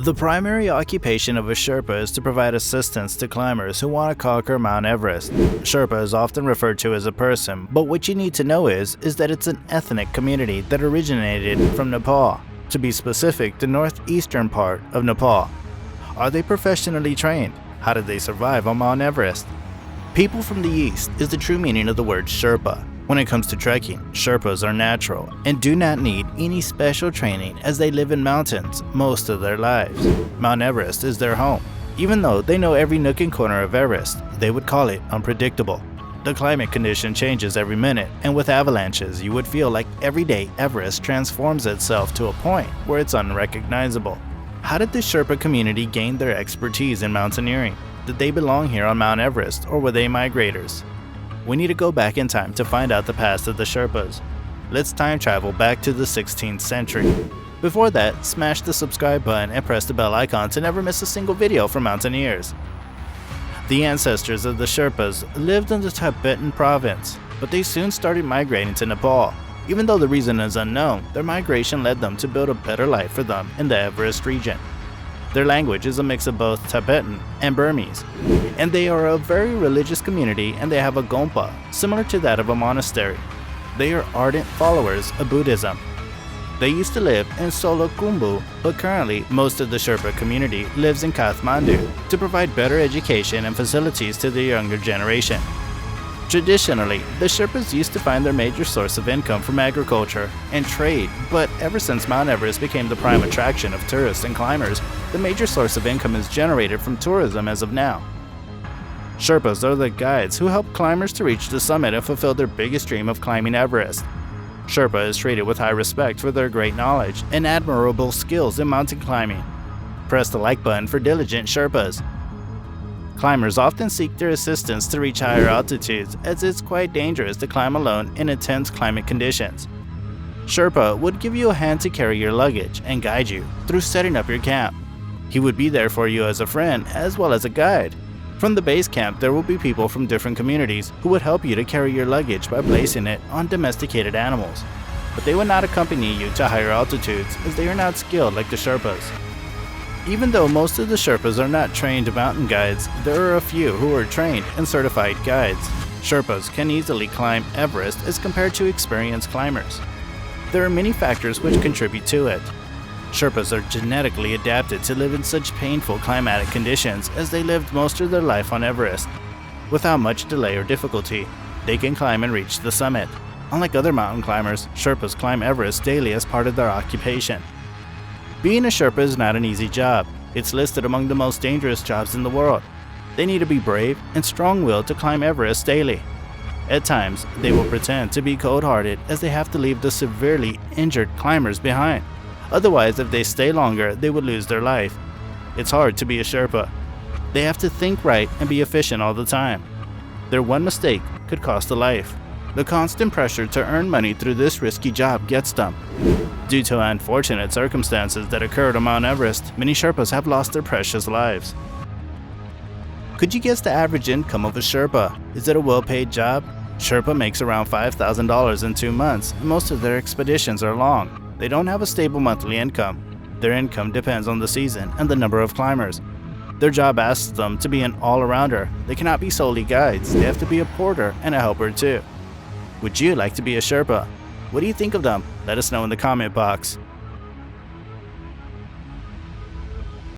The primary occupation of a Sherpa is to provide assistance to climbers who want to conquer Mount Everest. Sherpa is often referred to as a person, but what you need to know is that it's an ethnic community that originated from Nepal. To be specific, the northeastern part of Nepal. Are they professionally trained? How did they survive on Mount Everest? People from the east is the true meaning of the word Sherpa. When it comes to trekking, Sherpas are natural and do not need any special training as they live in mountains most of their lives. Mount Everest is their home. Even though they know every nook and corner of Everest, they would call it unpredictable. The climate condition changes every minute, and with avalanches, you would feel like every day Everest transforms itself to a point where it's unrecognizable. How did the Sherpa community gain their expertise in mountaineering? Did they belong here on Mount Everest, or were they migrators? We need to go back in time to find out the past of the Sherpas. Let's time travel back to the 16th century. Before that, smash the subscribe button and press the bell icon to never miss a single video from Mountaineers. The ancestors of the Sherpas lived in the Tibetan province, but they soon started migrating to Nepal. Even though the reason is unknown, their migration led them to build a better life for them in the Everest region. Their language is a mix of both Tibetan and Burmese, and they are a very religious community, and they have a gompa, similar to that of a monastery. They are ardent followers of Buddhism. They used to live in Solokhumbu, but currently most of the Sherpa community lives in Kathmandu to provide better education and facilities to the younger generation. Traditionally, the Sherpas used to find their major source of income from agriculture and trade, but ever since Mount Everest became the prime attraction of tourists and climbers, the major source of income is generated from tourism as of now. Sherpas are the guides who help climbers to reach the summit and fulfill their biggest dream of climbing Everest. Sherpa is treated with high respect for their great knowledge and admirable skills in mountain climbing. Press the like button for diligent Sherpas. Climbers often seek their assistance to reach higher altitudes, as it's quite dangerous to climb alone in intense climate conditions. Sherpa would give you a hand to carry your luggage and guide you through setting up your camp. He would be there for you as a friend as well as a guide. From the base camp, there will be people from different communities who would help you to carry your luggage by placing it on domesticated animals. But they would not accompany you to higher altitudes, as they are not skilled like the Sherpas. Even though most of the Sherpas are not trained mountain guides, there are a few who are trained and certified guides. Sherpas can easily climb Everest as compared to experienced climbers. There are many factors which contribute to it. Sherpas are genetically adapted to live in such painful climatic conditions as they lived most of their life on Everest. Without much delay or difficulty, they can climb and reach the summit. Unlike other mountain climbers, Sherpas climb Everest daily as part of their occupation. Being a Sherpa is not an easy job. It's listed among the most dangerous jobs in the world. They need to be brave and strong-willed to climb Everest daily. At times, they will pretend to be cold-hearted as they have to leave the severely injured climbers behind. Otherwise, if they stay longer, they would lose their life. It's hard to be a Sherpa. They have to think right and be efficient all the time. Their one mistake could cost a life. The constant pressure to earn money through this risky job gets them. Due to unfortunate circumstances that occurred on Mount Everest, many Sherpas have lost their precious lives. Could you guess the average income of a Sherpa? Is it a well-paid job? Sherpa makes around $5,000 in 2 months, and most of their expeditions are long. They don't have a stable monthly income. Their income depends on the season and the number of climbers. Their job asks them to be an all-arounder. They cannot be solely guides. They have to be a porter and a helper too. Would you like to be a Sherpa? What do you think of them? Let us know in the comment box.